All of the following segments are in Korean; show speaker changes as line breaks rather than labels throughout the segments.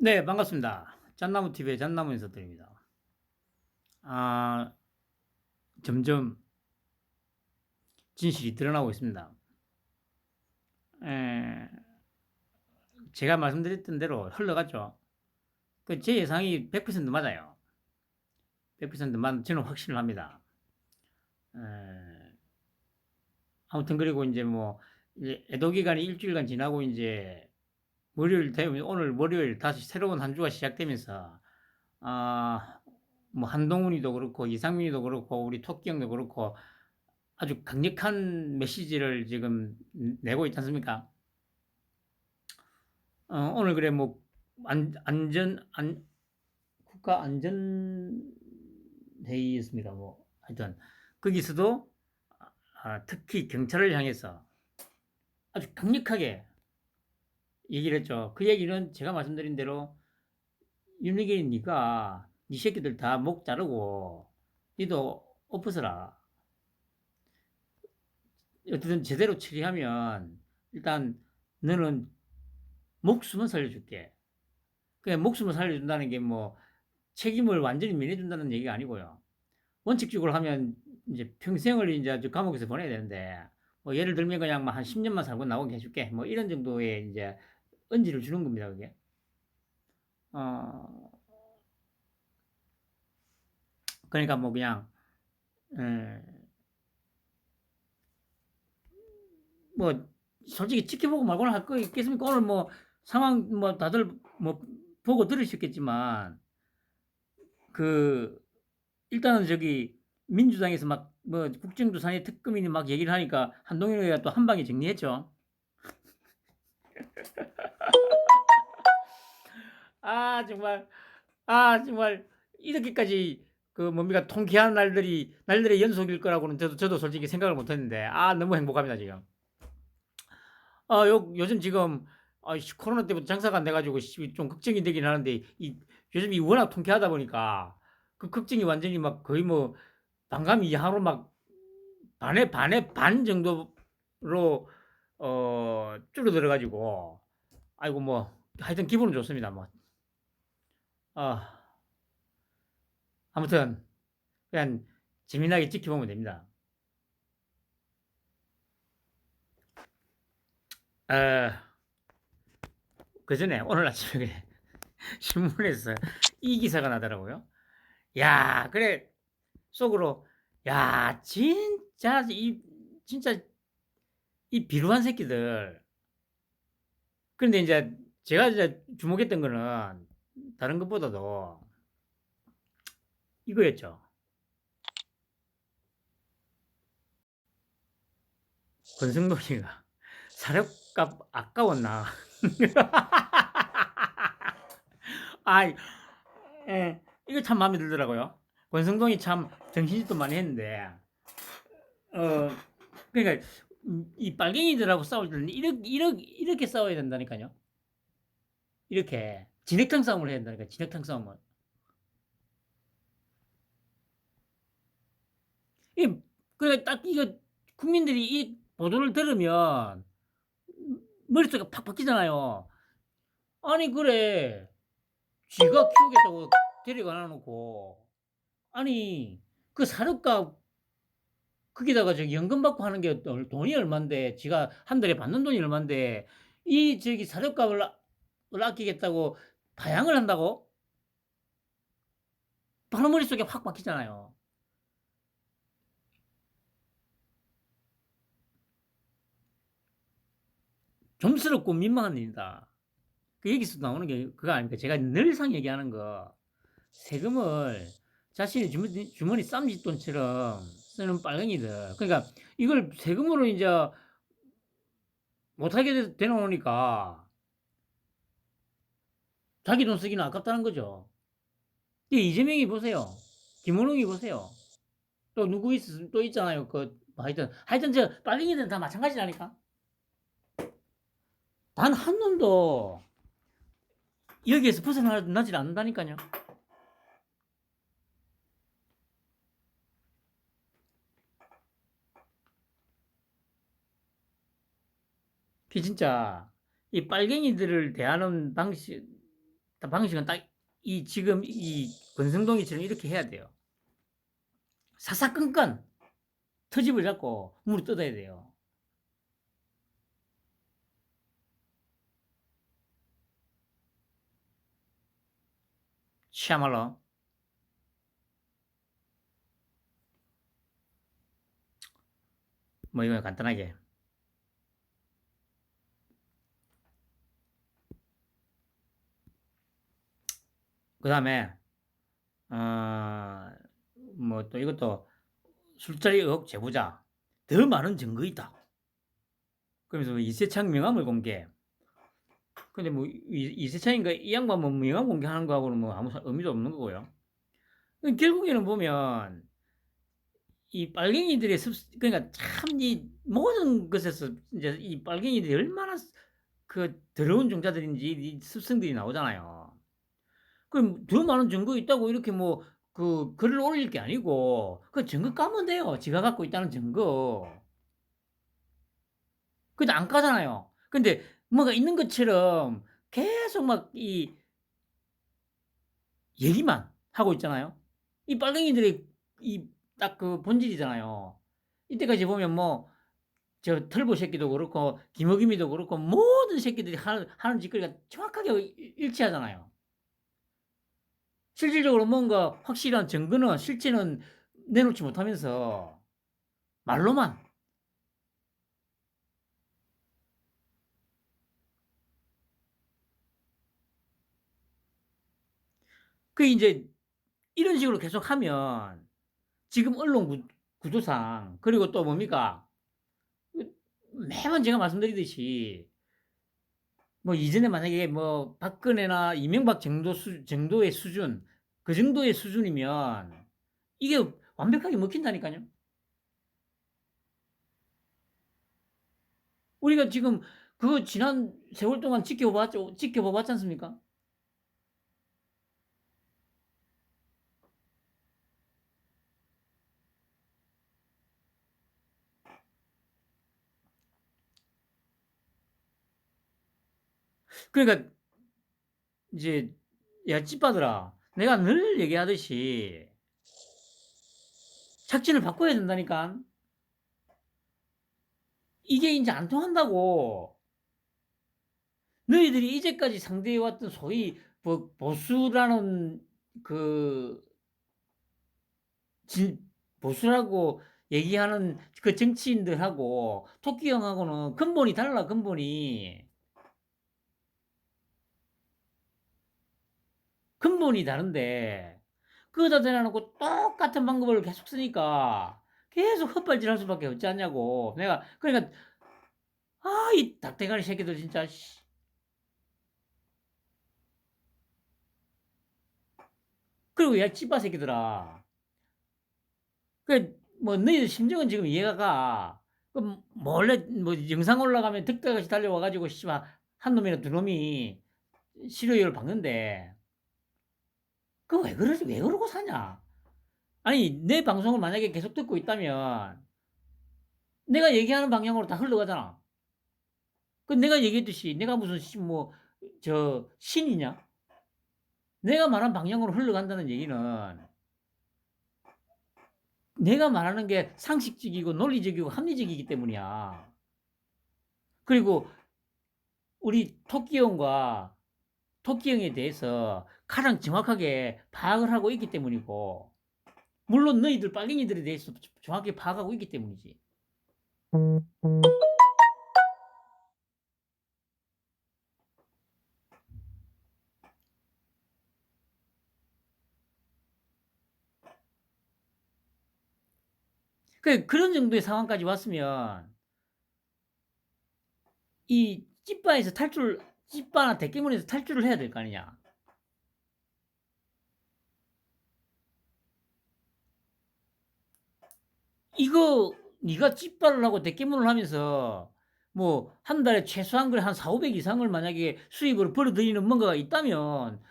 네, 반갑습니다. 잣나무TV의 잣나무 인사드립니다. 아, 점점 진실이 드러나고 있습니다. 에, 제가 말씀드렸던 대로 흘러갔죠. 제 예상이 100% 맞아요. 100% 저는 확신을 합니다. 에, 아무튼 그리고 이제 뭐 이제 애도 기간이 일주일간 지나고 이제 월요일 되면 오늘 월요일 다시 새로운 한 주가 시작되면서 아, 뭐 한동훈이도 그렇고 이상민이도 그렇고 우리 토끼 형도 그렇고 아주 강력한 메시지를 지금 내고 있지 않습니까? 오늘 그래 뭐 국가 안전 회의였습니다. 뭐 하여튼 거기서도 특히 경찰을 향해서 아주 강력하게 얘기를 했죠. 그 얘기는 제가 말씀드린 대로 윤석열이 니가 이 새끼들 다 목 자르고 니도 엎어서라. 어쨌든 제대로 처리하면 일단 너는 목숨은 살려줄게. 그냥 목숨을 살려준다는 게 뭐 책임을 완전히 면해준다는 얘기가 아니고요. 원칙적으로 하면 이제 평생을 이제 아주 감옥에서 보내야 되는데 뭐 예를 들면 그냥 뭐 한 10년만 살고 나오게 해줄게. 뭐 이런 정도의 이제恩지를 주는 겁니다. 그게. 어, 그러니까 뭐 그냥 에, 뭐 솔직히 지켜보고 말고는 할 거 있겠습니까? 오늘 뭐 상황 뭐 다들 뭐 보고 들으셨겠지만 그 일단은 저기 민주당에서 막 뭐 국정조사니 특검이니 막 얘기를 하니까 한동훈 의원이 또 한 방에 정리했죠. 아 정말 정말 이렇게까지 그 뭡니까 통쾌한 날들의 연속일 거라고는 저도 솔직히 생각을 못했는데 너무 행복합니다 지금. 요즘 지금 코로나 때부터 장사가 안 돼가지고 좀 걱정이 되긴 하는데 요즘이 워낙 통쾌하다 보니까 그 걱정이 완전히 막 거의 뭐 반감이 이하로 막 반에 반 정도로 줄어들어가지고 아이고 뭐 하여튼 기분은 좋습니다. 뭐 아, 아무튼 그냥 재미나게 지켜보면 됩니다. 어, 그 전에 오늘 아침에 신문에서 이 기사가 나더라고요. 야, 그래 속으로 야, 진짜 이 비루한 새끼들. 그런데 이제 제가 이제 주목했던 거는 다른 것보다도 이거였죠. 권승동이가 사료값 아까웠나? 아, 이거 참 마음에 들더라고요. 권성동이 참 정신짓도 많이 했는데, 어, 그러니까 이 빨갱이들하고 싸울 때는 이렇게 싸워야 된다니까요. 이렇게 진흙탕 싸움을 해야 된다니까. 진흙탕 싸움을. 이 그래 딱 이거 국민들이 이 보도를 들으면 머릿속에 팍 박히잖아요. 아니 그래 쥐가 키우겠다고 데려가 놔놓고 아니 그 사료값 거기다가 저기 연금 받고 하는 게 돈이 얼만데 지가 한 달에 받는 돈이 얼만데 이 저기 사료값을 아끼겠다고 파양을 한다고? 바로 머릿속에 확 박히잖아요. 좀스럽고 민망한 일이다. 그 얘기에서 나오는 게 그거 아닙니까? 제가 늘상 얘기하는 거 세금을 자신의 주머니 쌈짓돈처럼 쓰는 빨갱이들. 그러니까 이걸 세금으로 이제 못하게 되놓으니까 자기 돈 쓰기는 아깝다는 거죠. 이재명이 보세요. 김원웅이 보세요. 또 누구 또 있잖아요. 하여튼 저 빨갱이들은 다 마찬가지라니까. 단 한 놈도 여기에서 벗어나질 않는다니까요. 그 진짜 이 빨갱이들을 대하는 방식 방식은 딱 지금 이 권성동이처럼 이렇게 해야 돼요. 사사건건 터집을 잡고 물을 뜯어야 돼요. 시야말로. 뭐 이거 간단하게. 그 다음에 뭐 또 이것도 술자리 의혹 제보자 더 많은 증거 있다. 그러면서 이세창 명함을 공개. 근데 뭐 이세창인가 이 양반 뭐 명함 공개하는 거하고는 뭐 아무 의미도 없는 거고요. 결국에는 보면 이 빨갱이들의 그러니까 참 이 모든 것에서 이제 이 빨갱이들이 얼마나 그 더러운 종자들인지 이 습성들이 나오잖아요. 그럼 더 많은 증거 있다고 이렇게 뭐 그 글을 올릴 게 아니고 그 증거 까면 돼요. 지가 갖고 있다는 증거. 근데 안 까잖아요. 근데 뭐가 있는 것처럼 계속 막 이 얘기만 하고 있잖아요. 이 빨갱이들의 이 딱 그 본질이잖아요. 이때까지 보면 뭐 저 털보 새끼도 그렇고 김어김이도 그렇고 모든 새끼들이 하는 짓거리가 정확하게 일치하잖아요. 실질적으로 뭔가 확실한 증거는 실체는 내놓지 못하면서 말로만. 그 이제 이런 식으로 계속하면 지금 언론 구조상 그리고 또 뭡니까 매번 제가 말씀드리듯이 뭐 이전에 만약에 뭐 박근혜나 이명박 정도의 수준 그 정도의 수준이면 이게 완벽하게 먹힌다니까요. 우리가 지금 그 지난 세월 동안 지켜봐봤지 않습니까? 그러니까 이제 야 찌빠들아 내가 늘 얘기하듯이 작전을 바꿔야 된다니까. 이게 이제 안 통한다고. 너희들이 이제까지 상대해왔던 소위 뭐 보수라는 그 보수라고 얘기하는 그 정치인들하고 토끼 형하고는 근본이 달라. 근본이 다른데 그거다 대놔놓고 똑같은 방법을 계속 쓰니까 계속 헛발질할 수밖에 없지 않냐고. 내가 그러니까 이 닭대가리 새끼들 진짜. 그리고 야 찌빠 새끼들아. 그 뭐 너희들 심정은 지금 이해가 가. 그 몰래 뭐 영상 올라가면 득달같이 달려와가지고 씨발 한 놈이나 두 놈이 실효율을 박는데 그거 왜 그러지? 왜 그러고 사냐? 아니 내 방송을 만약에 계속 듣고 있다면 내가 얘기하는 방향으로 다 흘러가잖아. 그 내가 얘기했듯이 내가 무슨 뭐 저 신이냐? 내가 말한 방향으로 흘러간다는 얘기는 내가 말하는 게 상식적이고 논리적이고 합리적이기 때문이야. 그리고 우리 토끼 형에 대해서 가장 정확하게 파악을 하고 있기 때문이고, 물론 너희들 빨갱이들에 대해서 정확히 파악하고 있기 때문이지. 그런 정도의 상황까지 왔으면 이 찌빠나 대깨문에서 탈출을 해야 될 거 아니냐. 이거 네가 찌빠를 하고 대깨문을 하면서 뭐 한 달에 최소한 그래 한 4, 500 이상을 만약에 수입으로 벌어들이는 뭔가가 있다면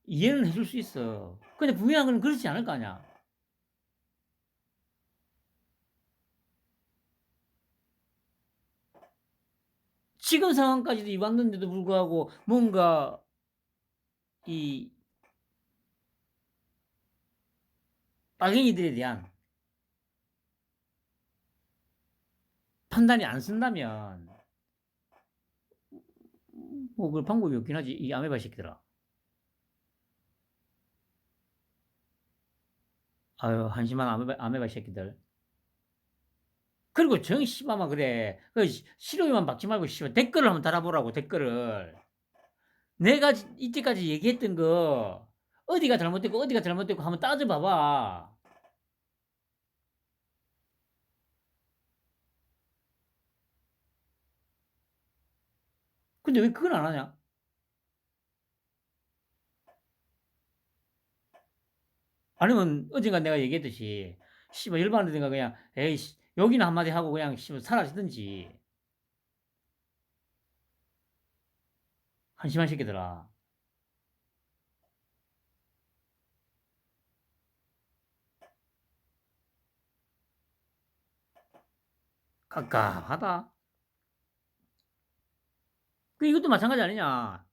이해는 해줄 수 있어. 근데 분명한 건 그렇지 않을 거 아니야. 지금 상황까지도 왔는데도 불구하고 뭔가 이 빨갱이들에 대한 판단이 안 쓴다면 뭐 그 방법이 없긴 하지. 이 아메바 새끼들아. 아유 한심한 아메바 새끼들. 그리고 정 씨발만 그래. 그 싫어요만 박지 말고 씨발 댓글을 한번 달아보라고 댓글을. 내가 이때까지 얘기했던 거 어디가 잘못됐고 어디가 잘못됐고 한번 따져봐봐. 근데 왜 그걸 안 하냐? 아니면 어젠가 내가 얘기했듯이 씨발 열받는데가 그냥 에이씨 여기는 한마디 하고 그냥 씨발 사라지든지. 한심한 새끼들아. 깝깝하다. 그 이것도 마찬가지 아니냐?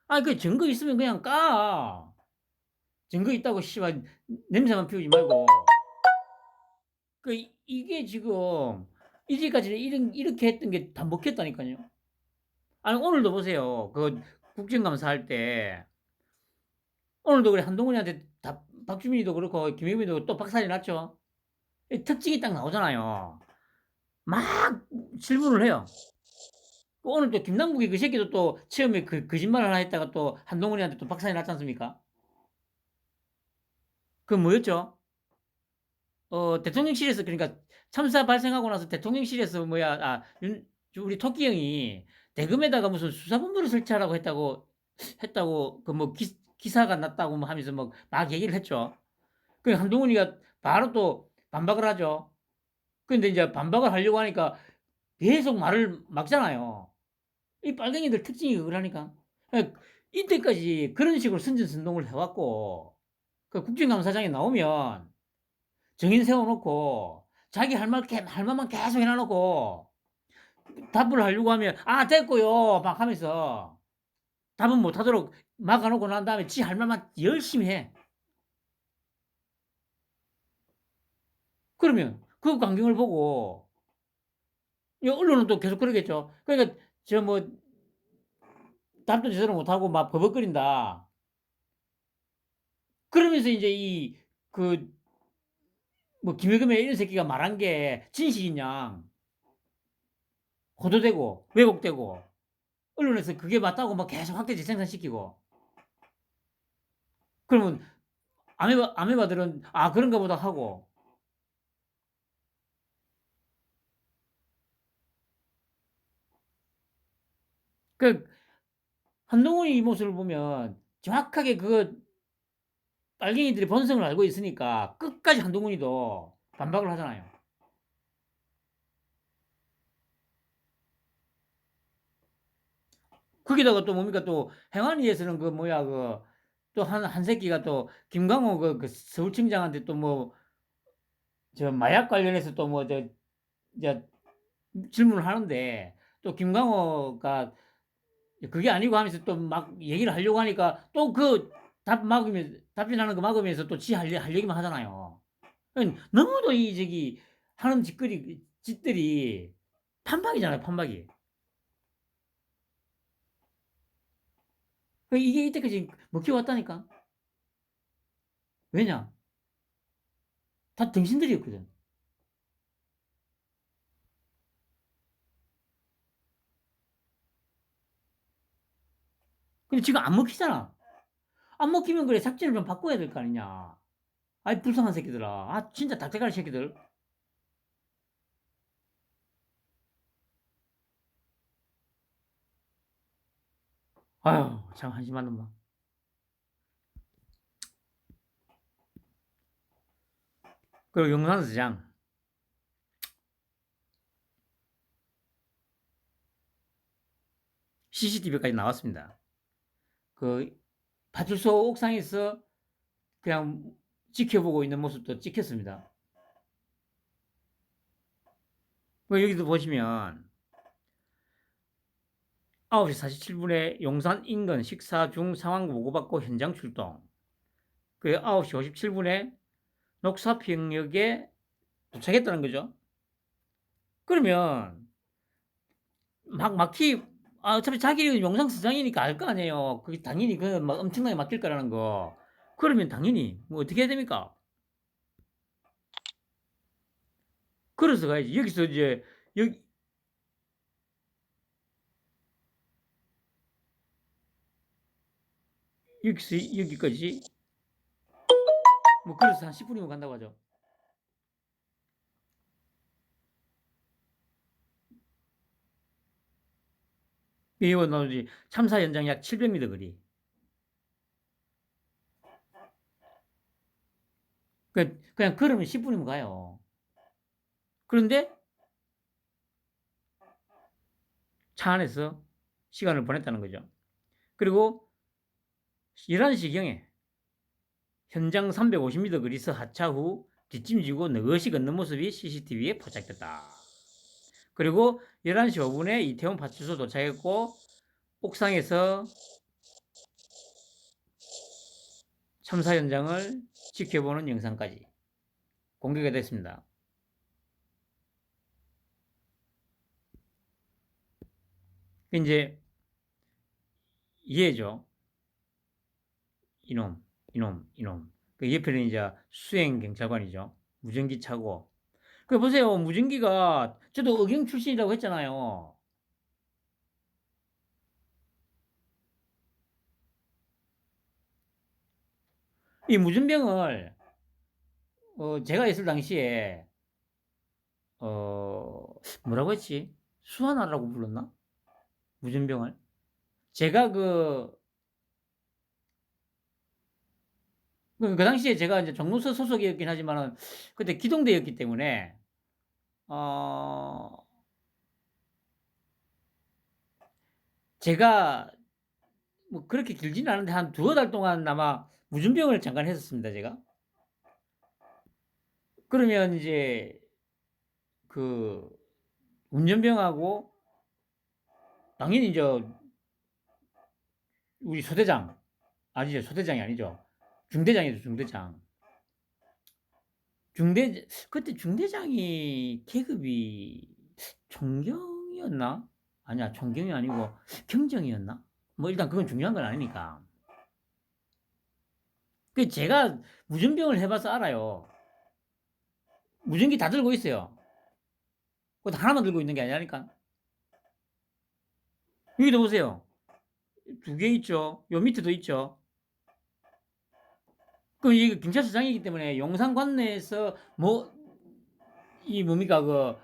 아 그 증거 있으면 그냥 까. 증거 있다고 씨발 냄새만 피우지 말고. 그 이게 지금 이제까지 이렇게 했던 게 다 먹혔다니까요. 아니 오늘도 보세요. 그 국정감사할 때 오늘도 그래 한동훈이한테 다 박주민이도 그렇고 김영민도 또 박살이 났죠. 특징이 딱 나오잖아요. 막 질문을 해요. 오늘 또 김남국이 그 새끼도 또 처음에 그 거짓말을 하나 했다가 또 한동훈이한테 또 박살이 났지 않습니까? 그 뭐였죠? 대통령실에서 그러니까 참사 발생하고 나서 대통령실에서 뭐야 우리 토끼 형이 대금에다가 무슨 수사본부를 설치하라고 했다고 그 뭐 기사가 났다고 뭐 하면서 뭐 막 얘기를 했죠. 그 한동훈이가 바로 또 반박을 하죠. 근데 이제 반박을 하려고 하니까 계속 말을 막잖아요. 이 빨갱이들 특징이 그러니까. 이때까지 그런 식으로 선전선동을 해왔고 그 국정감사장에 나오면 정인 세워놓고 자기 할 말만 계속 해놔놓고 답을 하려고 하면 됐고요 막 하면서 답은 못하도록 막아놓고 난 다음에 지 할 말만 열심히 해. 그러면 그 광경을 보고 언론은 또 계속 그러겠죠. 그러니까 저 뭐 답도 제대로 못하고 막 버벅거린다. 그러면서 이제 이 그 뭐 김여금의 이런 새끼가 말한 게 진실이냐 호도되고 왜곡되고 언론에서 그게 맞다고 막 계속 확대 재생산시키고 그러면 아메바들은 그런가 보다 하고 그 한동훈이 이 모습을 보면 정확하게 그 빨갱이들이 본성을 알고 있으니까 끝까지 한동훈이도 반박을 하잖아요. 거기다가 또 뭡니까 또 행안위에서는 그 뭐야 그 또 한 새끼가 또 김광호 그 서울청장한테 또 뭐 저 마약 관련해서 또 뭐 저 질문을 하는데 또 김광호가 그게 아니고 하면서 또 막 얘기를 하려고 하니까 또 그 답변하는 거 막으면서 또 할 얘기만 하잖아요. 너무도 이 하는 짓들이 판박이잖아요, 판박이. 이게 이때까지 먹혀왔다니까. 왜냐? 다 등신들이었거든. 근데 지금 안 먹히잖아. 안 먹히면 그래 작전을 좀 바꿔야 될 거 아니냐. 아이 불쌍한 새끼들아. 진짜 닭대가리 새끼들. 아유 참 한심한 놈아. 그리고 용산서장 CCTV까지 나왔습니다. 그 파출소 옥상에서 그냥 지켜보고 있는 모습도 찍혔습니다. 여기도 보시면 9시 47분에 용산 인근 식사 중 상황 보고받고 현장 출동. 그 9시 57분에 녹사평역에 도착했다는 거죠. 그러면 막히 어차피 자기 용산 서장이니까 알 거 아니에요. 그게 당연히 막 엄청나게 막힐 거라는 거. 그러면 당연히 뭐 어떻게 해야 됩니까? 걸어서 가야지. 여기서 이제 여기서 여기까지 뭐 걸어서 한 10분이면 간다고 하죠. 이거 나오지. 참사 현장 약 700m 거리. 그냥 걸으면 10분이면 가요. 그런데 차 안에서 시간을 보냈다는 거죠. 그리고 11시경에 현장 350m 거리에서 하차 후 뒷짐지고 느긋이 걷는 모습이 CCTV에 포착됐다. 그리고 11시 5분에 이태원 파출소 도착했고 옥상에서 참사 현장을 지켜보는 영상까지 공개가 됐습니다. 이제 이해죠. 이놈. 그 옆에는 이제 수행 경찰관이죠. 무전기 차고. 그 보세요. 무전기가 저도 의경 출신이라고 했잖아요. 이 무전병을 제가 있을 당시에 뭐라고 했지? 수하나라고 불렀나? 무전병을. 제가 그 당시에 제가 이제 종로서 소속이었긴 하지만은 그때 기동대였기 때문에 제가 뭐 그렇게 길지는 않은데 한 두어 달 동안 아마 무전병을 잠깐 했었습니다, 제가. 그러면 이제 그 운전병하고 당연히 이제 우리 소대장 아니죠, 소대장이 아니죠. 중대장이죠, 중대장. 그때 중대장이 계급이 총경이었나? 아니야, 총경이 아니고 경정이었나? 뭐 일단 그건 중요한 건 아니니까. 그 제가 무전병을 해봐서 알아요. 무전기 다 들고 있어요. 그거 하나만 들고 있는 게 아니라니까. 여기도 보세요. 2개 있죠. 요 밑에도 있죠. 그 이게 경찰서장이기 때문에 용산 관내에서 뭡니까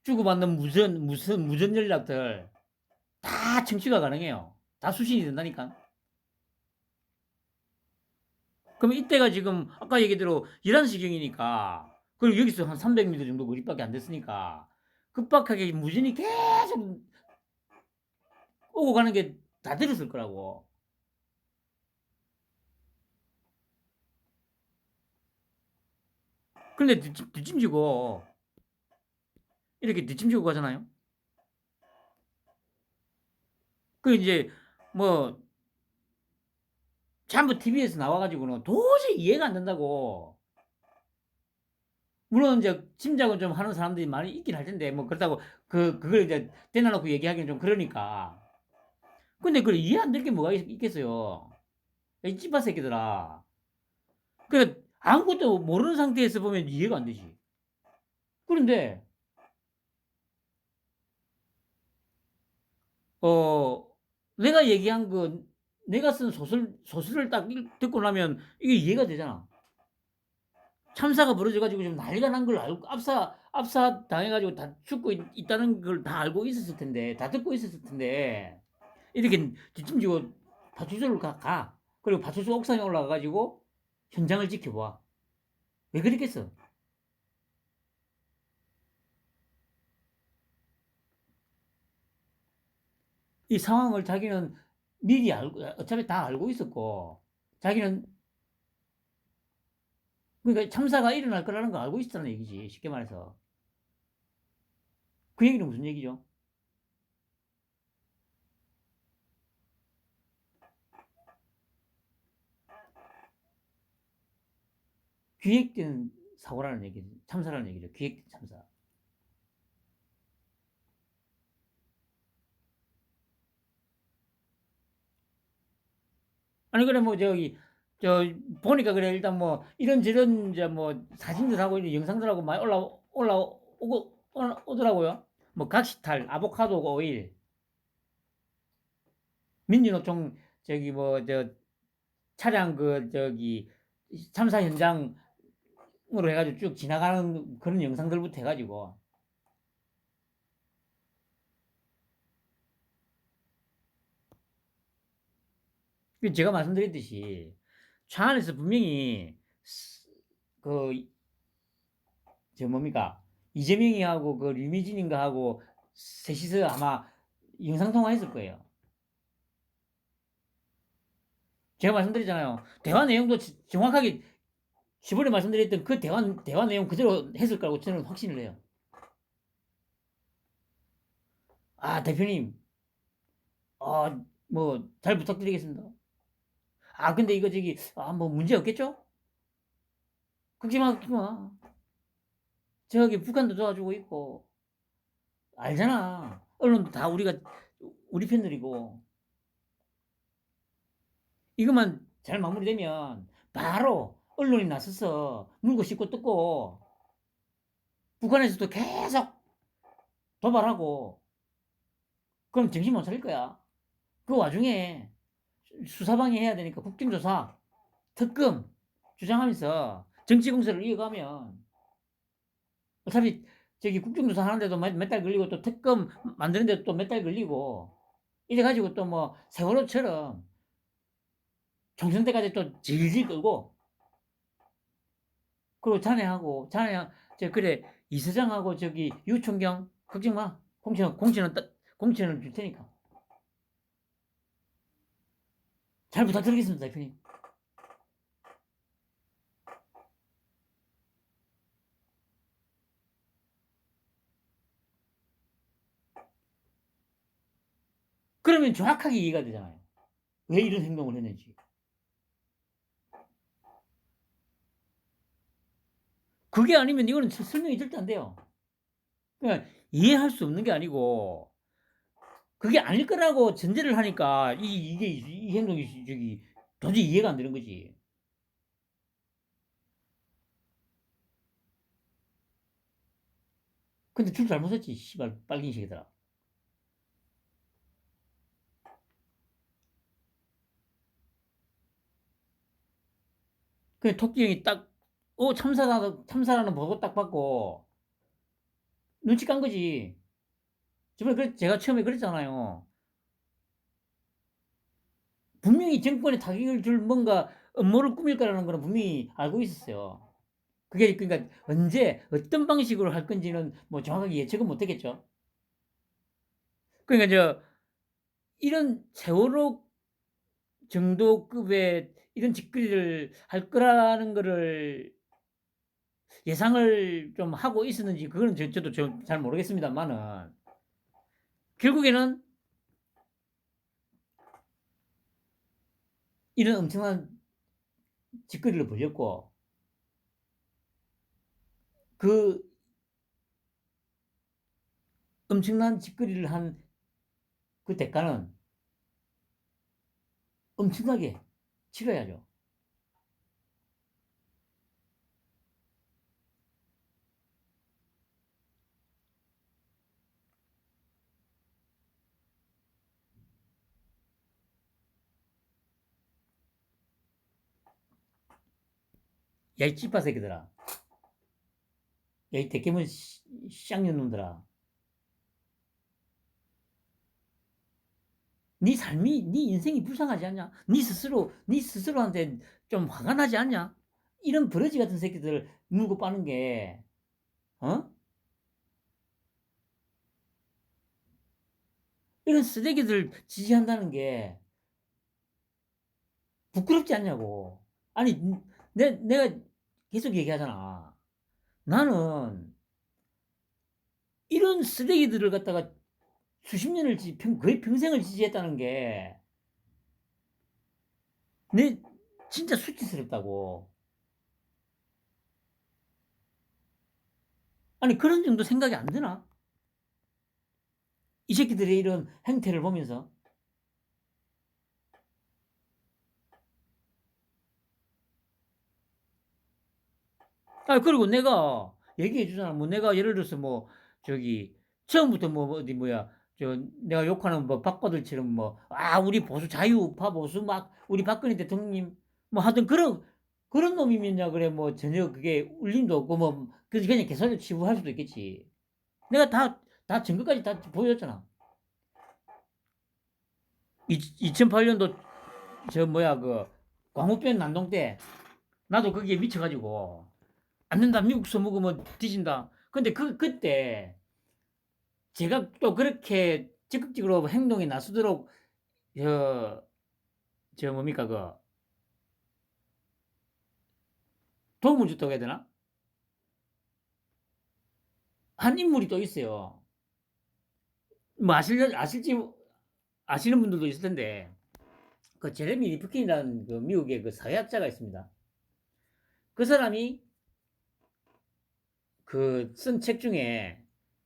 주고받는 무전 연락들 다 청취가 가능해요. 다 수신이 된다니까. 그럼 이때가 지금 아까 얘기대로 11시경이니까 그리고 여기서 한 300m 정도 거리밖에 안 됐으니까 급박하게 무전이 계속 오고 가는 게 다 들었을 거라고. 근데 뒷짐지고 이렇게 뒷짐지고 가잖아요. 그 이제 뭐 전부 TV에서 나와가지고는 도저히 이해가 안 된다고. 물론 이제 짐작은 좀 하는 사람들이 많이 있긴 할 텐데 뭐 그렇다고 그걸 이제 대놔놓고 얘기하기는 좀 그러니까. 근데 그걸 이해 안 될 게 뭐가 있겠어요. 이 찌빠 새끼들아. 그 아무것도 모르는 상태에서 보면 이해가 안 되지. 그런데 내가 얘기한 내가 쓴 소설을 딱 듣고 나면 이게 이해가 되잖아. 참사가 벌어져가지고 좀 난리가 난 걸 알고 압사 당해가지고 다 죽고 있다는 걸 다 알고 있었을 텐데 다 듣고 있었을 텐데 이렇게 뒷짐지고 파출소를 가. 그리고 파출소 옥상에 올라가가지고 현장을 지켜봐. 왜 그랬겠어? 이 상황을 자기는 미리 어차피 다 알고 있었고 자기는 그러니까 참사가 일어날 거라는 거 알고 있었다는 얘기지. 쉽게 말해서. 그 얘기는 무슨 얘기죠? 기획된 사고라는 얘기죠. 참사라는 얘기죠. 기획된 참사. 아니 그래 뭐 저기 저 보니까 그래 일단 뭐 이런저런 이제 뭐 사진들하고 이런 영상들하고 많이 올라오고 오더라고요. 뭐 각시탈, 아보카도 오일, 민주노총 저기 뭐 저 차량 그 저기 참사 현장으로 해가지고 쭉 지나가는 그런 영상들부터 해가지고 제가 말씀드렸듯이 차 안에서 분명히 그 저 뭡니까 이재명이하고 그 류미진인가 하고 셋이서 아마 영상 통화했을 거예요. 제가 말씀드렸잖아요. 대화 내용도 정확하게 저번에 말씀드렸던 그 대화 내용 그대로 했을 거라고 저는 확신을 해요. 아, 대표님, 뭐, 잘 부탁드리겠습니다. 아, 근데 이거 저기, 뭐, 문제 없겠죠? 걱정 마, 걱정 마. 저기, 북한도 도와주고 있고, 알잖아. 언론도 다 우리 편들이고, 이것만 잘 마무리되면, 바로 언론이 나서서 물고 씻고 뜯고, 북한에서도 계속 도발하고, 그럼 정신 못 차릴 거야. 그 와중에 수사방해 해야 되니까 국정조사, 특검 주장하면서 정치 공세를 이어가면 어차피 저기 국정조사 하는데도 몇 달 걸리고 또 특검 만드는데도 또 몇 달 걸리고 이래가지고 또 뭐 세월호처럼 총선 때까지 또 질질 끌고 그리고 자네하고 저 그래 이서장하고 저기 유 총경 걱정 마 공천은 줄 테니까 잘 부탁드리겠습니다 대표님. 그러면 정확하게 이해가 되잖아요. 왜 이런 행동을 했는지. 그게 아니면 이거는 설명이 절대 안 돼요. 그러니까 이해할 수 없는 게 아니고 그게 아닐 거라고 전제를 하니까 이 행동이 저기 도저히 이해가 안 되는 거지. 근데 줄 잘못 섰지 씨발 빨갱이 새끼들아. 그 토끼 형이 딱 참사라는 보고 딱 받고 눈치 깐 거지. 저번에 제가 처음에 그랬잖아요. 분명히 정권에 타격을 줄 뭔가 음모를 꾸밀 거라는 거는 분명히 알고 있었어요. 그게 그러니까 언제 어떤 방식으로 할 건지는 뭐 정확하게 예측은 못 했겠죠. 그러니까 이런 세월호 정도급의 이런 짓거리를 할 거라는 거를 예상을 좀 하고 있었는지 그거는 저도 잘 모르겠습니다만은 결국에는 이런 엄청난 짓거리를 벌였고 그 엄청난 짓거리를 한 그 대가는 엄청나게 치러야죠. 야, 이 찌빠 새끼들아. 야, 이 대깨문 쌍년 놈들아. 네 삶이, 네 인생이 불쌍하지 않냐? 네 스스로한테 좀 화가 나지 않냐? 이런 버러지 같은 새끼들 물고 빠는 게, 어? 이런 쓰레기들 지지한다는 게 부끄럽지 않냐고. 아니, 내가 계속 얘기하잖아. 나는 이런 쓰레기들을 갖다가 수십 년을 거의 평생을 지지했다는 게, 내 진짜 수치스럽다고. 아니, 그런 정도 생각이 안 드나? 이 새끼들의 이런 행태를 보면서. 아, 그리고 내가 얘기해 주잖아. 뭐 내가 예를 들어서 뭐 저기 처음부터 뭐 어디 뭐야 저 내가 욕하는 뭐 박과들처럼 뭐 우리 보수 자유우파 보수 막 우리 박근혜 대통령님 뭐 하던 그런 놈이면야 그래 뭐 전혀 그게 울림도 없고 뭐 그냥 개선을 치부할 수도 있겠지. 내가 다 증거까지 다 보여줬잖아. 2008년도 저 뭐야 그 광우병 난동 때 나도 거기에 미쳐가지고 안 된다. 미국 서 먹으면 뒤진다. 근데 그때 제가 또 그렇게 적극적으로 행동에 나서도록 저, 저 뭡니까 그 도움을 줬다고 해야 되나? 한 인물이 또 있어요. 뭐 아실지 아시는 분들도 있을 텐데 그 제레미 리프킨이라는 그 미국의 그 사회학자가 있습니다. 그 사람이 그 쓴 책 중에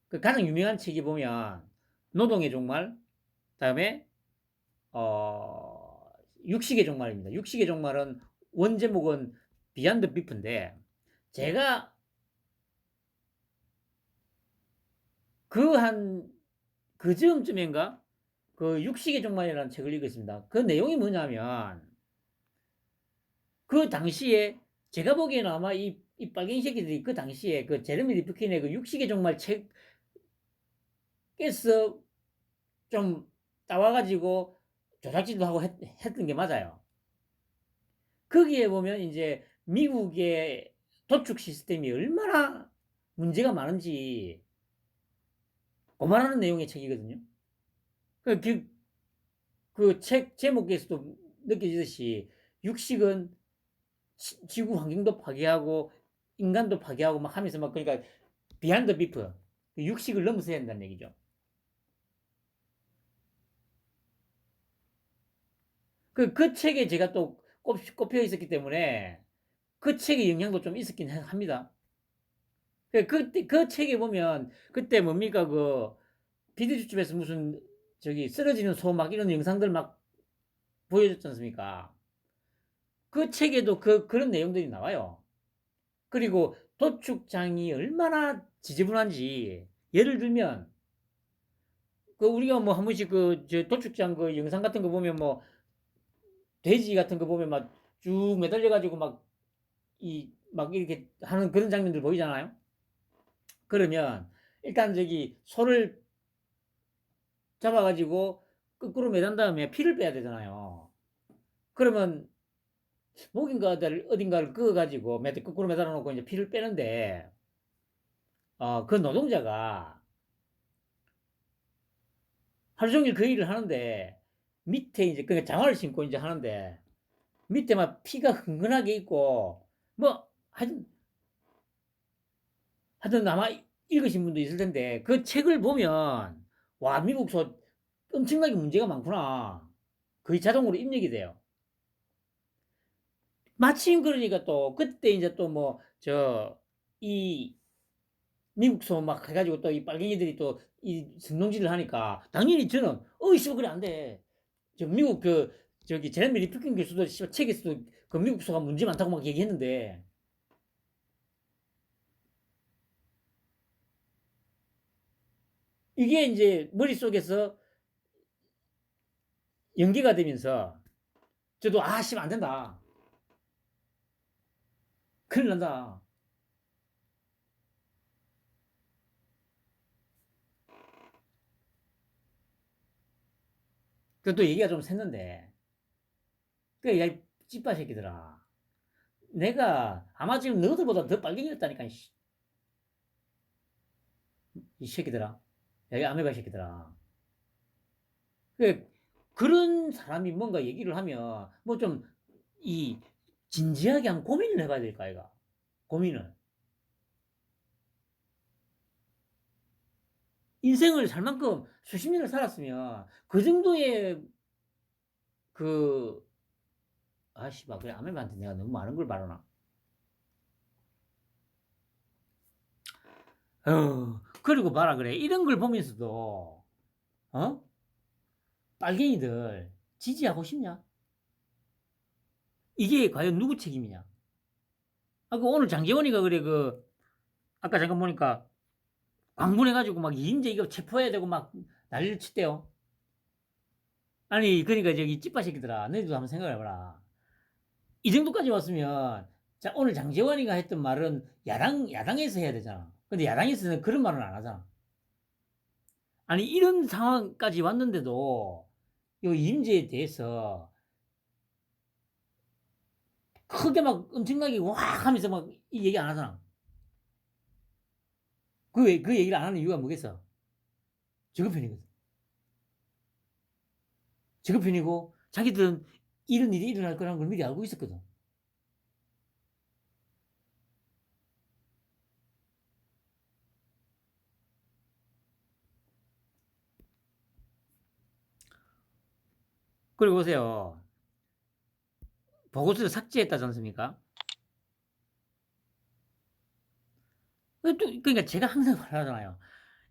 그 가장 유명한 책이 보면 노동의 종말, 그다음에 어, 육식의 종말입니다. 육식의 종말은 원제목은 비안드 비프인데 제가 그 한 그 즈음쯤인가 그 육식의 종말이라는 책을 읽었습니다. 그 내용이 뭐냐면 그 당시에 제가 보기에는 아마 이 빨갱이 새끼들이 그 당시에 그 제레미 리프킨의 그 육식의 종말 책에서 좀 따와가지고 조작질도 하고 했던 게 맞아요. 거기에 보면 이제 미국의 도축 시스템이 얼마나 문제가 많은지 고발하는 내용의 책이거든요. 그 책 제목에서도 느껴지듯이 육식은 지구 환경도 파괴하고 인간도 파괴하고 막 하면서 막 그러니까 비하인드 비프 육식을 넘어서야 한다는 얘기죠. 그 책에 제가 또 꼽혀 있었기 때문에 그 책의 영향도 좀 있었긴 합니다. 그 책에 보면 그때 뭡니까 그 비디오집에서 무슨 저기 쓰러지는 소 막 이런 영상들 막 보여줬지 않습니까? 그 책에도 그런 내용들이 나와요. 그리고 도축장이 얼마나 지저분한지 예를 들면 그 우리가 뭐 한 번씩 저 도축장 그 영상 같은 거 보면 뭐 돼지 같은 거 보면 막 쭉 매달려 가지고 막 이렇게 하는 그런 장면들 보이잖아요. 그러면 일단 저기 소를 잡아가지고 거꾸로 매단 다음에 피를 빼야 되잖아요. 그러면 목인가 어딘가를 그어가지고 거꾸로 매달아 놓고 이제 피를 빼는데 그 노동자가 하루 종일 그 일을 하는데 밑에 이제 그러니까 장화를 신고 이제 하는데 밑에 막 피가 흥건하게 있고 뭐 하여튼 아마 읽으신 분도 있을 텐데 그 책을 보면 와 미국서 엄청나게 문제가 많구나 거의 자동으로 입력이 돼요. 마침 그러니까 또 그때 이제 또 뭐 저 이 미국서 막 해가지고 또 이 빨갱이들이 또 이 성농지를 하니까 당연히 저는 씨발 그래 안 돼. 저 미국 저기 제레미 리프킨 교수도 씨발 책에서도 그 미국서가 문제 많다고 막 얘기했는데 이게 이제 머릿속에서 연계가 되면서 저도 씨발 안 된다. 큰일 난다. 그또 얘기가 좀 샜는데 그 야, 찌빠 새끼들아. 내가 아마 지금 너희들보다 더 빨갱이였다니까 이 새끼들아. 야, 이 아메바 새끼들아. 그 그런 사람이 뭔가 얘기를 하면 뭐 좀 이 진지하게 한 고민을 해봐야 될까 아이가. 고민을. 인생을 살 만큼 수십 년을 살았으면 그 정도의 그 씨발 그래 아메바한테 내가 너무 많은 걸 바라나. 그리고 봐라 그래. 이런 걸 보면서도 어? 빨갱이들 지지하고 싶냐? 이게 과연 누구 책임이냐? 그 오늘 장재원이가 그래 아까 잠깐 보니까 광분해가지고 막 이인재 이거 체포해야 되고 막 난리를 쳤대요. 아니 그러니까 저기 찌빠 새끼들아, 너희도 한번 생각해봐라. 이 정도까지 왔으면 자 오늘 장재원이가 했던 말은 야당에서 해야 되잖아. 근데 야당에서는 그런 말은 안 하잖아. 아니 이런 상황까지 왔는데도 이 이인재에 대해서 크게 막 엄청나게 와 하면서 막 이 얘기 안 하잖아. 그 얘기를 안 하는 이유가 뭐겠어? 저거 편이거든. 저거 편이고 자기들은 이런 일이 일어날 거라는 걸 미리 알고 있었거든. 그리고 보세요. 보고서를 삭제했다지 않습니까? 그러니까 제가 항상 말하잖아요.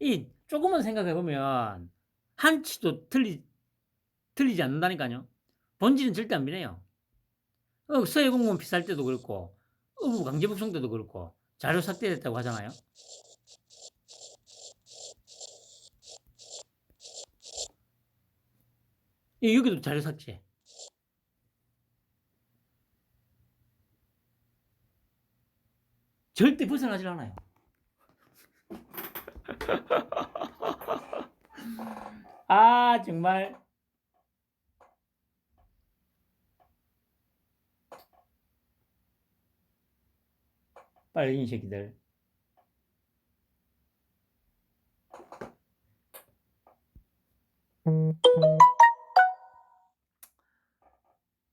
이 조금만 생각해 보면 한치도 틀리지 않는다니까요. 본질은 절대 안 변해요. 서해 공무원 피살 때도 그렇고 어부 강제북송 때도 그렇고 자료 삭제됐다고 하잖아요. 여기도 자료 삭제. 절대 벗어나질 않아요. 아 정말 빨갱이 새끼들.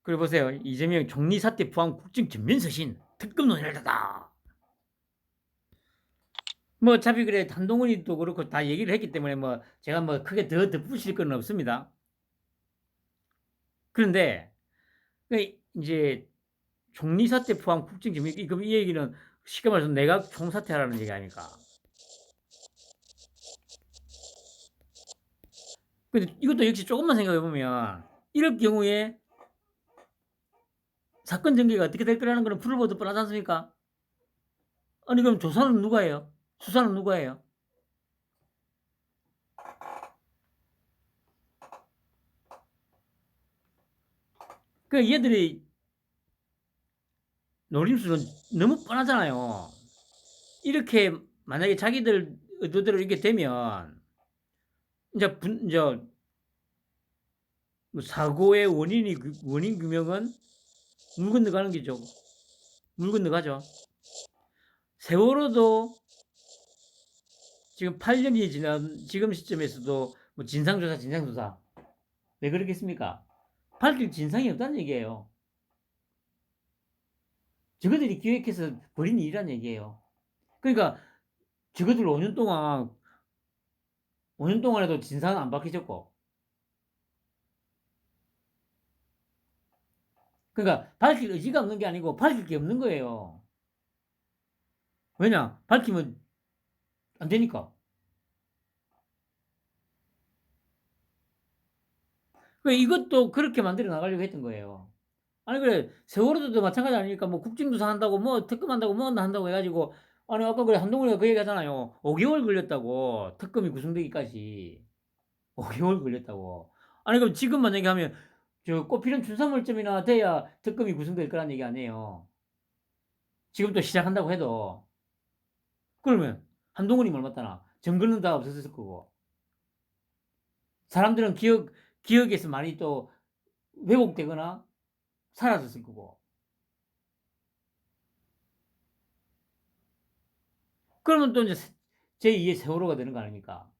그리고 보세요. 이재명 총리 사태 포함 국정 전면 서신 특검 논의를 하다. 뭐 어차피 그래 한동훈이도 그렇고 다 얘기를 했기 때문에 뭐 제가 뭐 크게 더 덧붙일 건 없습니다. 그런데 이제 총리 사태 포함 국정 전면 이 얘기는 쉽게 말해서 내각 총사퇴하라는 얘기 아닙니까? 근데 이것도 역시 조금만 생각해 보면 이럴 경우에 사건 전개가 어떻게 될 거라는 거는 풀을 보듯 뻔하지 않습니까? 아니 그럼 조사는 누가 해요? 수사는 누가 해요? 그 얘들이 노림수는 너무 뻔하잖아요. 이렇게 만약에 자기들 의도대로 이렇게 되면 이제 뭐 사고의 원인 규명은 물 건너가는 거죠. 물 건너가죠. 세월호도 지금 8년이 지난 지금 시점에서도 뭐 진상조사 왜 그렇겠습니까? 밝힐 진상이 없다는 얘기예요. 저거들이 기획해서 벌인 일이란 얘기예요. 그러니까 저거들 5년 동안에도 진상은 안 밝혀졌고, 그러니까 밝힐 의지가 없는 게 아니고 밝힐 게 없는 거예요. 왜냐? 밝히면 안 되니까. 이것도 그렇게 만들어 나가려고 했던 거예요. 아니 그래 세월호도 마찬가지 아니니까 뭐 국정조사 한다고 뭐 특검한다고 뭐 한다고 해가지고 아니 아까 그래 한동훈이가 그 얘기하잖아요. 5개월 걸렸다고 특검이 구성되기까지 5개월 걸렸다고. 아니 그럼 지금 만약에 하면 저 꽃피는 춘삼월쯤이나 돼야 특검이 구성될 거란 얘기 아니에요. 지금 또 시작한다고 해도 그러면 한동훈이 뭘 맞다나 정근은 다 없었을 거고 사람들은 기억에서 많이 또 왜곡되거나 사라졌을 거고 그러면 또 이제 제2의 세월호가 되는 거 아닙니까?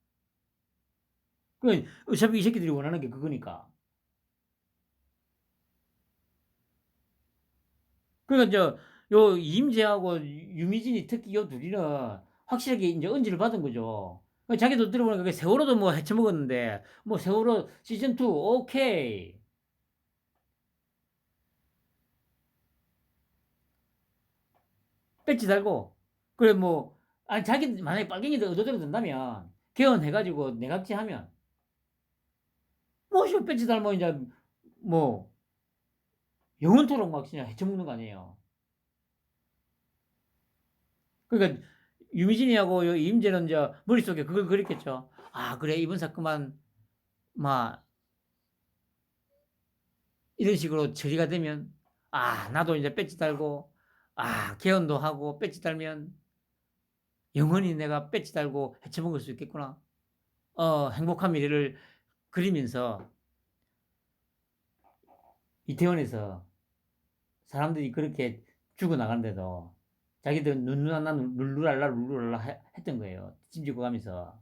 그 어차피 이 새끼들이 원하는 게 그거니까. 그러니까 요 이임재하고 유미진이 특히 요 둘이는 확실하게 이제 언지를 받은 거죠. 자기도 들어보니까 세월호도 뭐 헤쳐먹었는데 뭐 세월호 시즌 2 오케이 배지 달고 그래 뭐 아니, 자기 만약에 빨갱이들 얻어들어 든다면, 개헌해가지고 내각제하면, 뭐, 씨, 배치 달뭐, 이제, 뭐, 영원토록 막 그냥 헤쳐먹는 거 아니에요. 그러니까, 유미진이하고 이임재는 이제 머릿속에 그걸 그렸겠죠. 아, 그래, 이번 사건만, 막, 이런 식으로 처리가 되면, 아, 나도 이제 배지 달고, 아, 개헌도 하고, 배지 달면, 영원히 내가 배지 달고 헤쳐먹을 수 있겠구나. 행복한 미래를 그리면서, 이태원에서 사람들이 그렇게 죽어나가는데도, 자기들 눈누나나 룰루랄라 룰루랄라 했던 거예요. 찜질고 가면서.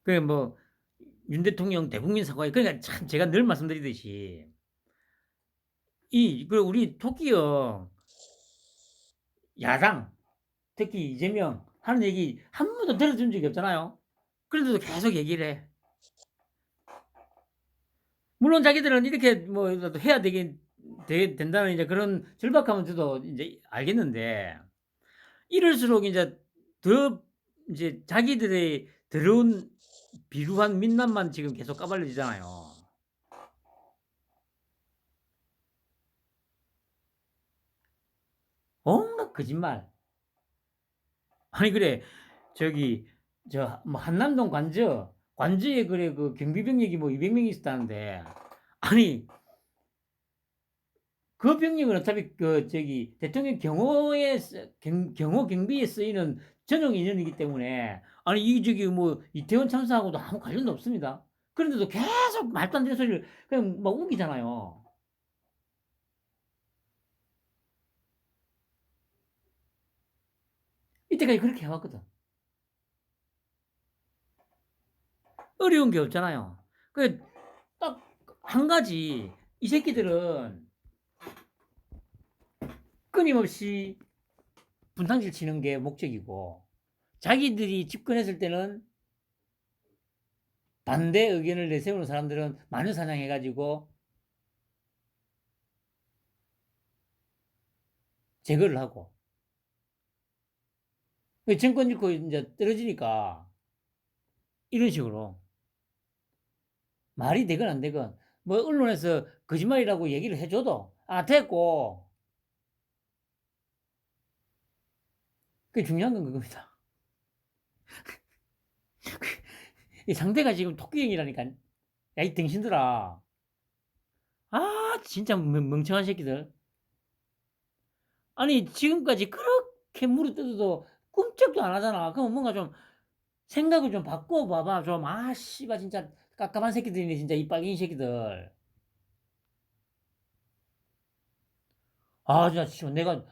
그래, 뭐, 윤 대통령 대국민 사과에, 그러니까 참 제가 늘 말씀드리듯이, 그, 우리 토끼요, 야당, 특히 이재명 하는 얘기 한 번도 들어준 적이 없잖아요. 그런데도 계속 얘기를 해. 물론 자기들은 이렇게 뭐 해야 된다는 이제 그런 절박함은 저도 이제 알겠는데, 이럴수록 이제 더 이제 자기들의 더러운 비루한 민낯만 지금 계속 까발려지잖아요. 온갖 거짓말. 아니 그래, 저기 저 뭐 한남동 관저에 그래 그 경비병력이 뭐 200명이 있었다는데, 아니 그 병력은 어차피 그 저기 대통령 경호 경비에 쓰이는 전용 인원이기 때문에, 아니 이 저기 뭐 이태원 참사하고도 아무 관련도 없습니다. 그런데도 계속 말도 안 되는 소리를 그냥 막 우기잖아요. 이때까지 그렇게 해왔거든. 어려운 게 없잖아요. 그 딱 한 가지, 이 새끼들은 끊임없이 분탕질 치는 게 목적이고, 자기들이 집권했을 때는 반대 의견을 내세우는 사람들은 마녀 사냥해가지고 제거를 하고, 정권 잃고 이제 떨어지니까 이런 식으로 말이 되건 안 되건, 뭐 언론에서 거짓말이라고 얘기를 해줘도 아 됐고, 그게 중요한 건 그겁니다. 이 상대가 지금 토끼형이라니까. 야 이 등신들아, 아 진짜 멍청한 새끼들. 아니 지금까지 그렇게 물어뜯어도 꿈쩍도 안 하잖아. 그럼 뭔가 좀 생각을 좀 바꿔봐봐. 좀, 아 씨발 진짜 깝깝한 새끼들이네 진짜, 이 빨갱이 새끼들. 아 진짜 내가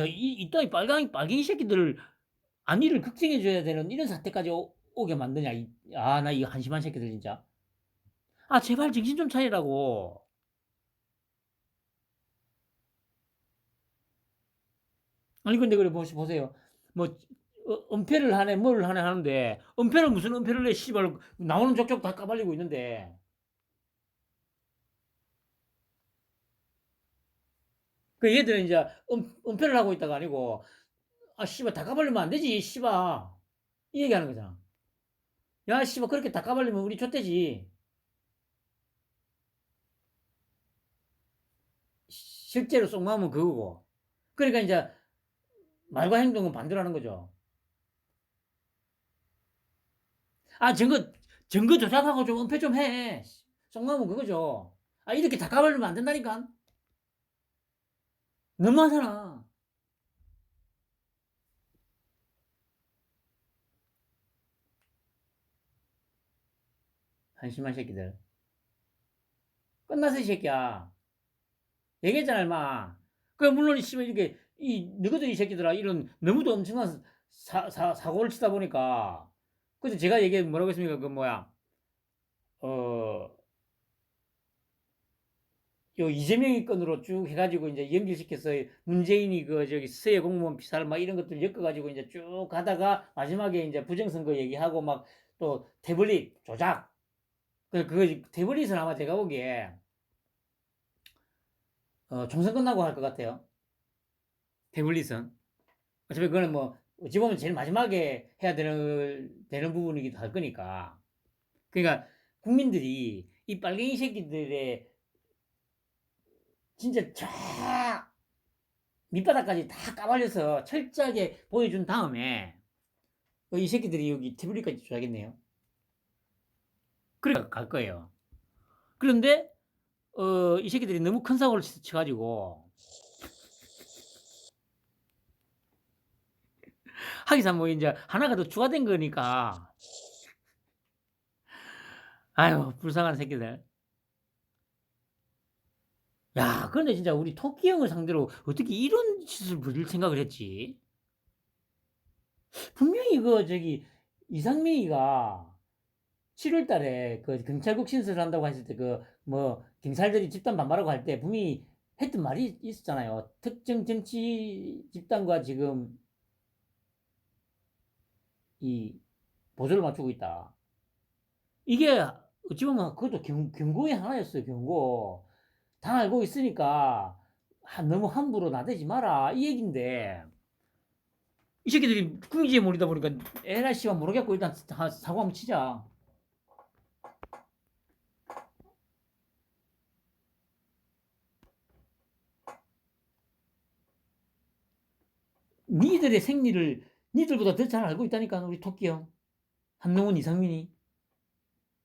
이따위 빨갱이 새끼들을 안위를 걱정해줘야 되는 이런 사태까지 오게 만드냐. 나 이 한심한 새끼들 진짜. 아 제발 정신 좀 차리라고. 아니 근데 그래 보세요. 뭐 은폐를 하네 뭐를 하네 하는데, 은폐를 무슨 은폐를 해 씨발, 나오는 족족 다 까발리고 있는데. 그 얘들은 이제 은폐를 하고 있다가 아니고, 아 씨발 다 까발리면 안 되지 씨발, 이 얘기하는 거잖아. 야 씨발 그렇게 다 까발리면 우리 좆되지. 실제로 속마음은 그거고. 그러니까 이제 말과 행동은 반대로 하는 거죠. 아 증거 조작하고 좀 은폐 좀 해. 속마음은 그거죠. 아 이렇게 다 까발리면 안 된다니까. 너무하잖아. 한심한 새끼들. 끝났어 이 새끼야. 얘기했잖아 임마. 그 물론 씨발 이렇게 너희들 이 새끼들아, 이런 너무도 엄청난 사고를 치다 보니까. 그래서 제가 얘기 뭐라고 했습니까? 그 뭐야, 어, 요 이재명이 건으로 쭉 해가지고 이제 연결시켜서 문재인이 그 저기 서해 공무원 피살 막 이런 것들 엮어가지고 이제 쭉 가다가 마지막에 이제 부정선거 얘기하고 막 또 태블릿 조작, 그거 태블릿은 아마 제가 보기에 총선 끝나고 할 것 같아요. 태블릿은. 어차피 그거는 뭐, 어찌 보면 제일 마지막에 해야 되는 부분이기도 할 거니까. 그러니까 국민들이 이 빨갱이 새끼들의 진짜 쫙 밑바닥까지 다 까발려서 철저하게 보여준 다음에 이 새끼들이 여기 태블릿까지 줘야겠네요. 그래 갈 거예요. 그런데 이 새끼들이 너무 큰 사고를 쳐가지고 하기사 뭐 이제 하나가 더 추가된 거니까 아유 불쌍한 새끼들. 야 그런데 진짜 우리 토끼 형을 상대로 어떻게 이런 짓을 부릴 생각을 했지? 분명히 그 저기 이상민이가 7월 달에 그 경찰국 신설을 한다고 했을 때 그 뭐 경찰들이 집단 반발하고 할 때 분명히 했던 말이 있었잖아요. 특정 정치 집단과 지금 이 보조를 맞추고 있다. 이게 어찌 보면 그것도 경고의 하나였어요. 경고. 다 알고 있으니까 너무 함부로 나대지 마라 이 얘긴데 이 새끼들이 궁지에 몰리다 보니까 에라 씨가 모르겠고 일단 사고 한번 치자. 니들의 생리를 니들보다 더 잘 알고 있다니까 우리 토끼 형. 한동훈, 이상민이.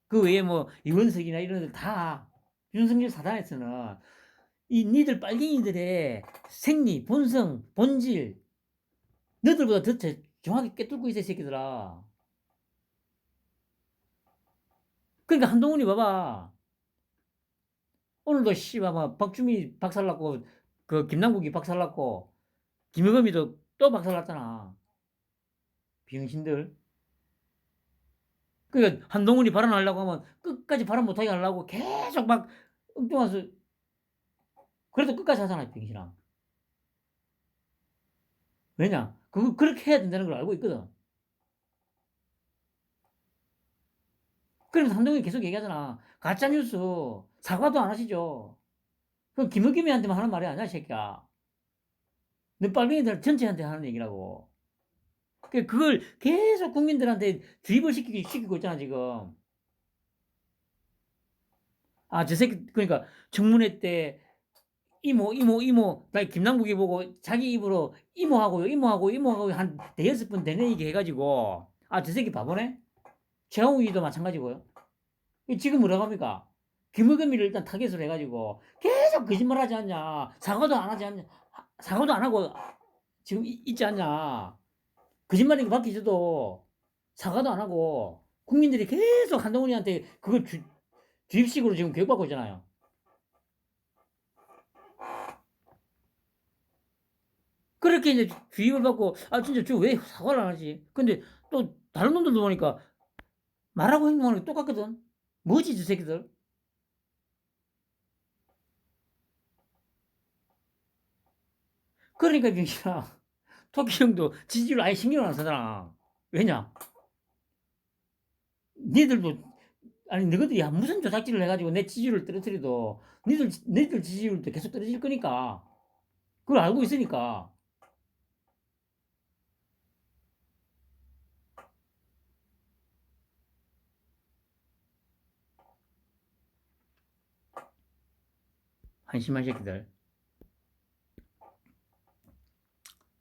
그 외에 뭐 이원석이나 이런 애들 다 윤석열 사단에서는 이 니들 빨갱이들의 생리, 본성, 본질 너희들보다 더 정확히 꿰뚫고 있어 이 새끼들아. 그러니까 한동훈이 봐봐. 오늘도 씨발 뭐 박주미 박살났고 그 김남국이 박살났고 김여검이도 또 박살났잖아. 병신들. 그러니까 한동훈이 발언하려고 하면 끝까지 발언 못하게 하려고 계속 막 엉뚱해서 그래도 끝까지 하잖아 병신아. 왜냐? 그거 그렇게 해야 된다는 걸 알고 있거든. 그래서 한동훈이 계속 얘기하잖아. 가짜뉴스 사과도 안 하시죠. 그럼 김의겸이한테만 하는 말이 아니야 이 새끼야. 너 빨갱이들 전체한테 하는 얘기라고. 그걸 계속 국민들한테 주입을 시키고 있잖아 지금. 아 저 새끼 그러니까 청문회 때 이모 나 김남국이 보고 자기 입으로 이모하고 한 대여섯 번 되는 얘기 해가지고 아 저 새끼 바보네. 최영욱이도 마찬가지고요. 지금 뭐라고 합니까? 김의겸이를 일단 타겟으로 해가지고 계속 거짓말하지 않냐. 사과도 안 하지 않냐. 사과도 안 하고 지금 있지 않냐. 거짓말인 거 밝히져도 사과도 안 하고 국민들이 계속 한동훈이한테 그걸 주입식으로 지금 교육받고 있잖아요. 그렇게 이제 주입을 받고 아 진짜 저 왜 사과를 안 하지? 근데 또 다른 놈들도 보니까 말하고 행동하는 게 똑같거든. 뭐지 저 새끼들? 그러니까 병신아 토끼 형도 지지율 아예 신경을 안 쓰잖아. 왜냐? 니들도 아니 너희들이 무슨 조작질을 해가지고 내 지지율을 떨어뜨려도 니들 지지율도 계속 떨어질 거니까 그걸 알고 있으니까 한심한 새끼들.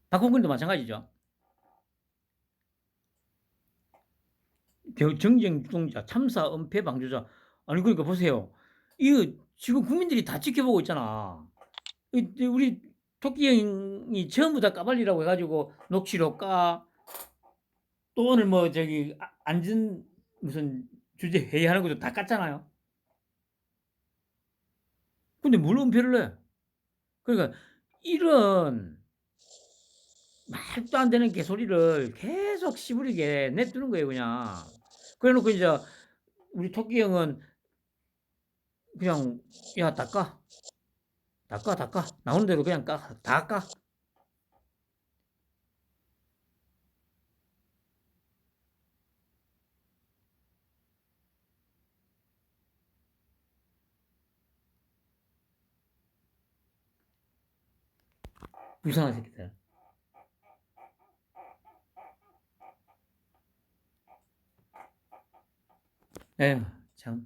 박홍근도 마찬가지죠. 정쟁 주동자, 참사, 은폐 방조자. 아니 그러니까 보세요. 이거 지금 국민들이 다 지켜보고 있잖아. 우리 토끼 형이 전부 다 까발리라고 해가지고 녹취록 까. 또 오늘 뭐 저기 안전 무슨 주제 회의하는 것도 다 깠잖아요. 근데 뭘 은폐를 해? 그러니까 이런 말도 안 되는 개소리를 계속 씨부리게 내두는 거예요 그냥. 그래놓고 이제 우리 토끼 형은 그냥 야 닦아 나오는 대로 그냥 다 까. 불쌍한 새끼들. 에휴, 참.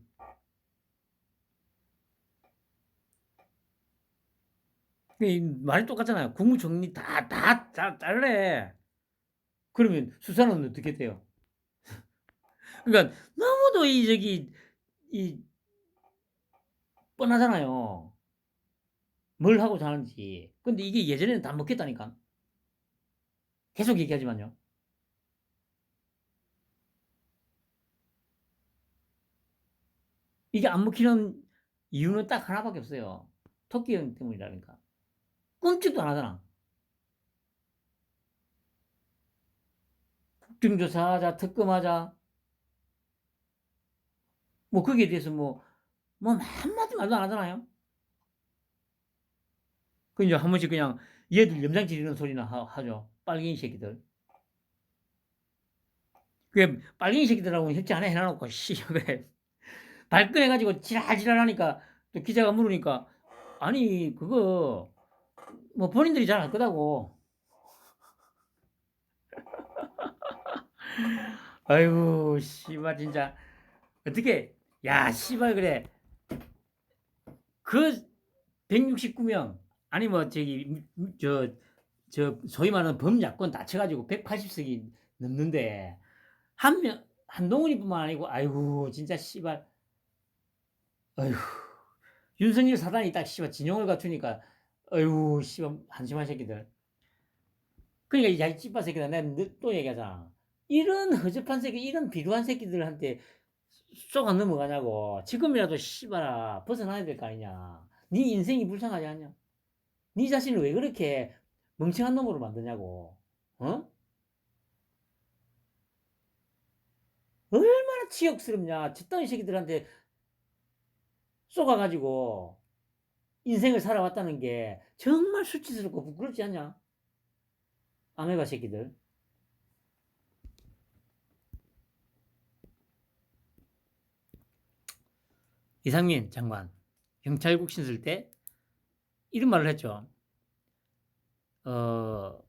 말이 똑같잖아요. 국무총리 다 잘래. 그러면 수사는 어떻게 돼요? 그러니까 너무도 이 뻔하잖아요. 뭘 하고 사는지. 근데 이게 예전에는 다 먹혔다니까. 계속 얘기하지만요. 이게 안 먹히는 이유는 딱 하나밖에 없어요. 토끼형 때문이라니까. 끔찍도 안 하잖아. 국정조사하자, 특검하자. 뭐 거기에 대해서 뭐 한마디 말도 안 하잖아요. 그 이제 한 번씩 그냥 얘들 염장 지르는 소리나 하죠. 빨갱이 새끼들. 그 빨갱이 새끼들하고 협치 안 해놔놓고 씨 왜 발끈해가지고 지랄지랄하니까 또 기자가 물으니까 아니 그거 뭐 본인들이 잘 알 거다고. 아이고 씨발 진짜 어떻게 야 씨발 그래 그 169명 아니 뭐 저기 저 소위 말하는 범야권 다 쳐가지고 180석이 넘는데 한 명 한동훈이뿐만 아니고 아이고 진짜 씨발 아이고 윤석열 사단이 딱 씨발 진영을 갖추니까 아이고 씨발 한심한 새끼들. 그러니까 이 야이 찌빠 새끼들 내가 또 얘기하잖아. 이런 허접한 새끼 이런 비루한 새끼들한테 쏙 안 넘어가냐고. 지금이라도 씨발아 벗어나야 될 거 아니냐. 네 인생이 불쌍하지 않냐. 네 자신을 왜 그렇게 멍청한 놈으로 만드냐고. 어? 얼마나 치욕스럽냐. 저따위 새끼들한테 쏘가가지고 인생을 살아왔다는 게 정말 수치스럽고 부끄럽지 않냐. 아메바 새끼들. 이상민 장관 경찰국 신설 때 이런 말을 했죠. 어,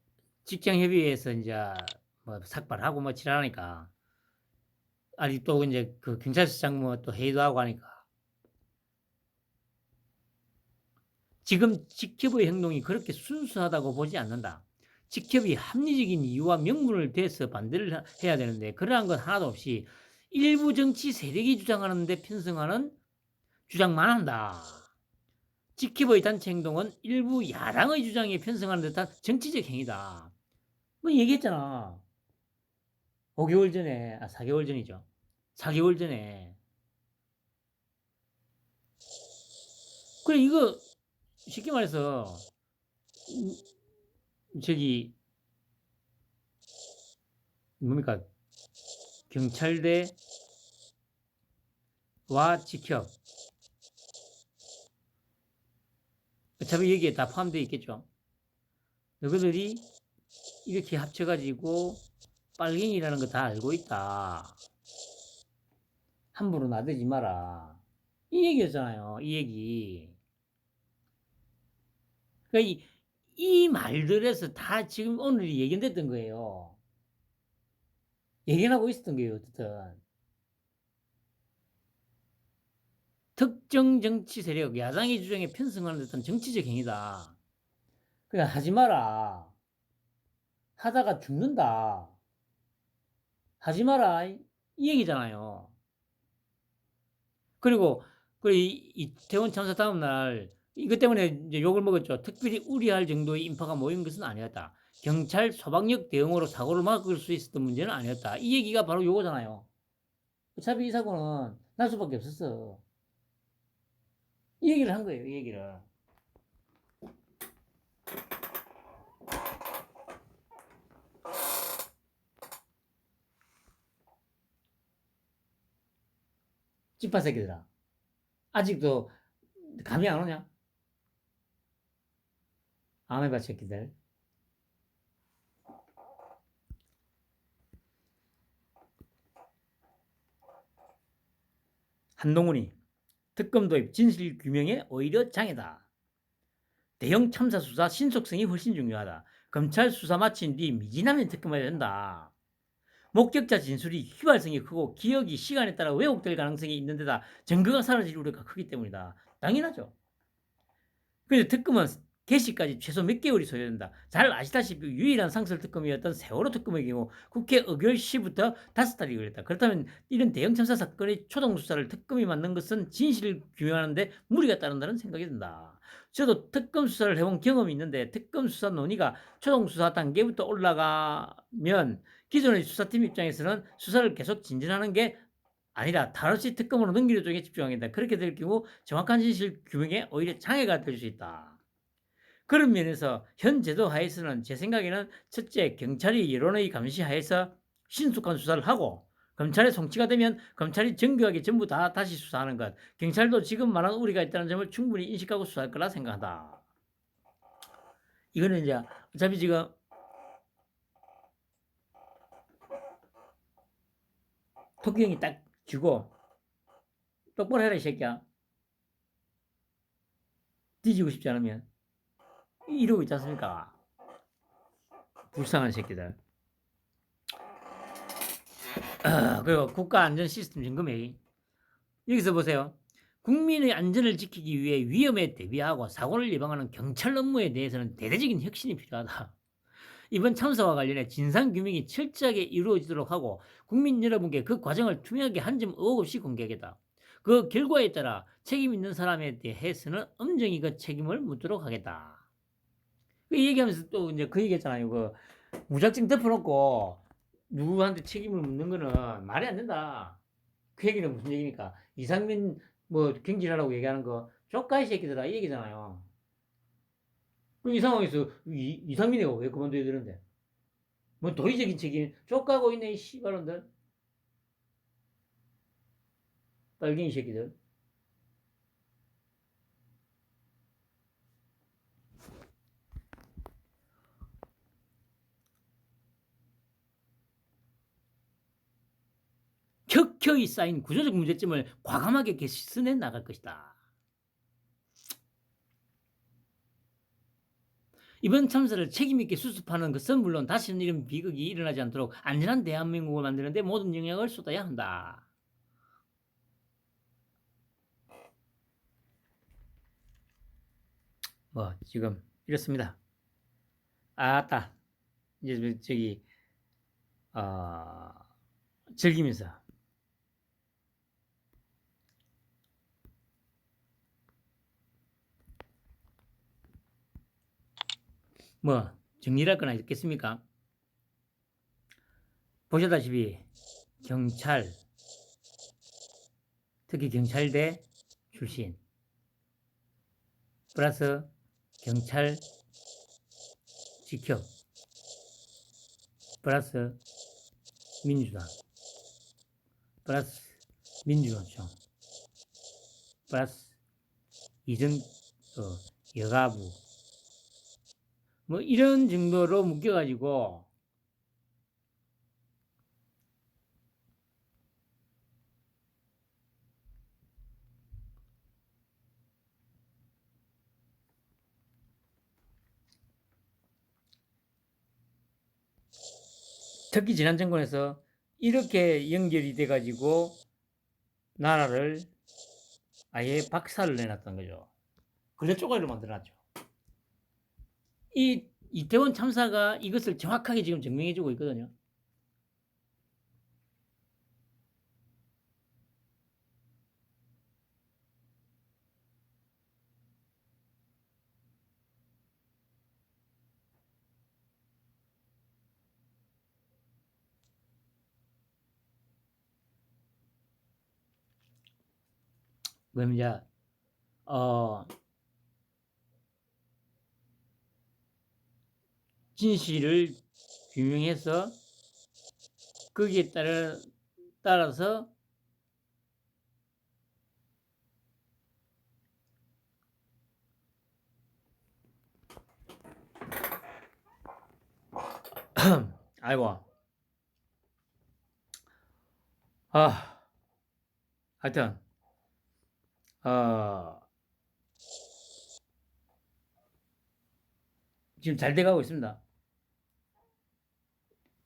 직장협의회에서 이제 뭐 삭발하고 뭐 지랄하니까 아니 또 이제 그 경찰서장 뭐 또 회의도 하고 하니까 지금 직협의 행동이 그렇게 순수하다고 보지 않는다. 직협이 합리적인 이유와 명분을 대서 반대를 해야 되는데 그러한 건 하나도 없이 일부 정치 세력이 주장하는 데 편성하는 주장만 한다. 직협의 단체 행동은 일부 야당의 주장에 편성하는 듯한 정치적 행위다. 뭐 얘기했잖아. 5개월 전에, 4개월 전이죠. 4개월 전에. 그래, 이거, 쉽게 말해서, 저기, 뭡니까, 경찰대와 직협. 어차피 여기에 다 포함되어 있겠죠. 너희들이 이렇게 합쳐가지고 빨갱이라는 거 다 알고 있다. 함부로 나대지 마라. 이 얘기였잖아요. 이 얘기. 그러니까 이 말들에서 다 지금 오늘 예견됐던 거예요. 예견하고 있었던 거예요. 어쨌든. 특정 정치 세력, 야당의 주장에 편승하는 듯한 정치적 행위다. 그러니까 하지 마라. 하다가 죽는다. 하지 마라. 이 얘기잖아요. 그리고 이태원 참사 다음 날 이것 때문에 이제 욕을 먹었죠. 특별히 우려할 정도의 인파가 모인 것은 아니었다. 경찰 소방력 대응으로 사고를 막을 수 있었던 문제는 아니었다. 이 얘기가 바로 요거잖아요. 어차피 이 사고는 날 수밖에 없었어. 이 얘기를 한 거예요. 이 얘기를. 찌빠 새끼들아. 아직도 감이 안 오냐? 아메바 새끼들. 한동훈이 특검 도입 진실 규명에 오히려 장애다. 대형 참사 수사 신속성이 훨씬 중요하다. 검찰 수사 마친 뒤 미진하면 특검해야 된다. 목격자 진술이 휘발성이 크고 기억이 시간에 따라 왜곡될 가능성이 있는 데다 증거가 사라질 우려가 크기 때문이다. 당연하죠. 그런데 특검은 개시까지 최소 몇 개월이 소요된다. 잘 아시다시피 유일한 상설 특검이었던 세월호 특검의 경우 국회 의결 시부터 5달이 걸렸다. 그렇다면 이런 대형 참사 사건의 초동 수사를 특검이 맡는 것은 진실을 규명하는 데 무리가 따른다는 생각이 든다. 저도 특검 수사를 해본 경험이 있는데 특검 수사 논의가 초동 수사 단계부터 올라가면 기존의 수사팀 입장에서는 수사를 계속 진전하는 게 아니라 다시 특검으로 넘기는 쪽에 집중하겠다. 그렇게 될 경우 정확한 진실 규명에 오히려 장애가 될 수 있다. 그런 면에서 현 제도 하에서는 제 생각에는 첫째, 경찰이 여론의 감시 하에서 신속한 수사를 하고 검찰의 송치가 되면 검찰이 정교하게 전부 다 다시 수사하는 것. 경찰도 지금 말한 우리가 있다는 점을 충분히 인식하고 수사할 거라 생각한다. 이거는 이제 어차피 지금 토끼 형이 딱 쥐고 똑바로 해라 이 새끼야. 뒤지고 싶지 않으면 이러고 있지 않습니까? 불쌍한 새끼들. 그리고 국가안전시스템 점검회의. 여기서 보세요. 국민의 안전을 지키기 위해 위험에 대비하고 사고를 예방하는 경찰 업무에 대해서는 대대적인 혁신이 필요하다. 이번 참사와 관련해 진상규명이 철저하게 이루어지도록 하고 국민 여러분께 그 과정을 투명하게 한 점 의혹 없이 공개하겠다. 그 결과에 따라 책임 있는 사람에 대해서는 엄정히 그 책임을 묻도록 하겠다. 그 얘기하면서 또 이제 그 얘기했잖아요. 그 무작정 덮어놓고 누구한테 책임을 묻는 거는 말이 안 된다. 그 얘기는 무슨 얘기니까? 이상민 뭐 경질하라고 얘기하는 거 쪼까이 새끼들아 이 얘기잖아요. 그럼 이 상황에서 이상민이가 왜 그만둬야 되는데? 뭐 도의적인 책임 쪼까고 있네 이 씨발놈들. 빨갱이 새끼들. 켜켜이 쌓인 구조적 문제점을 과감하게 개선해 나갈 것이다. 이번 참사를 책임있게 수습하는 것은 물론 다시는 이런 비극이 일어나지 않도록 안전한 대한민국을 만드는 데 모든 영역을 쏟아야 한다. 뭐 지금 이렇습니다. 아따 이제 저기 즐기면서 뭐 정리할 거나 있겠습니까? 보셨다시피 경찰, 특히 경찰대 출신 플러스 경찰 직접 플러스 민주당 플러스 민주노총 플러스 이전 여가부 뭐 이런 정도로 묶여가지고 특히 지난 정권에서 이렇게 연결이 돼가지고 나라를 아예 박살을 내놨던 거죠. 그래 쪼가리로 만들어놨죠. 이 이태원 참사가 이것을 정확하게 지금 증명해주고 있거든요. 그럼 이제 진실을 규명해서 거기에 따라서 아이고 하여튼 지금 잘 돼가고 있습니다.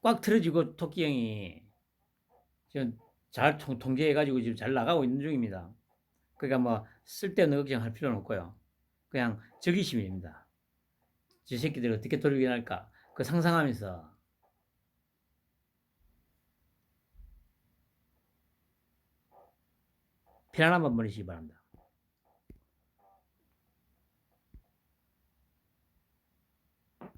꽉 틀어지고 토끼형이 지금 잘 통제해가지고 지금 잘 나가고 있는 중입니다. 그러니까 뭐 쓸데없는 걱정할 필요는 없고요. 그냥 적의심입니다. 저 새끼들 어떻게 돌변할까? 그 상상하면서 편안한 번 보내시기 바랍니다.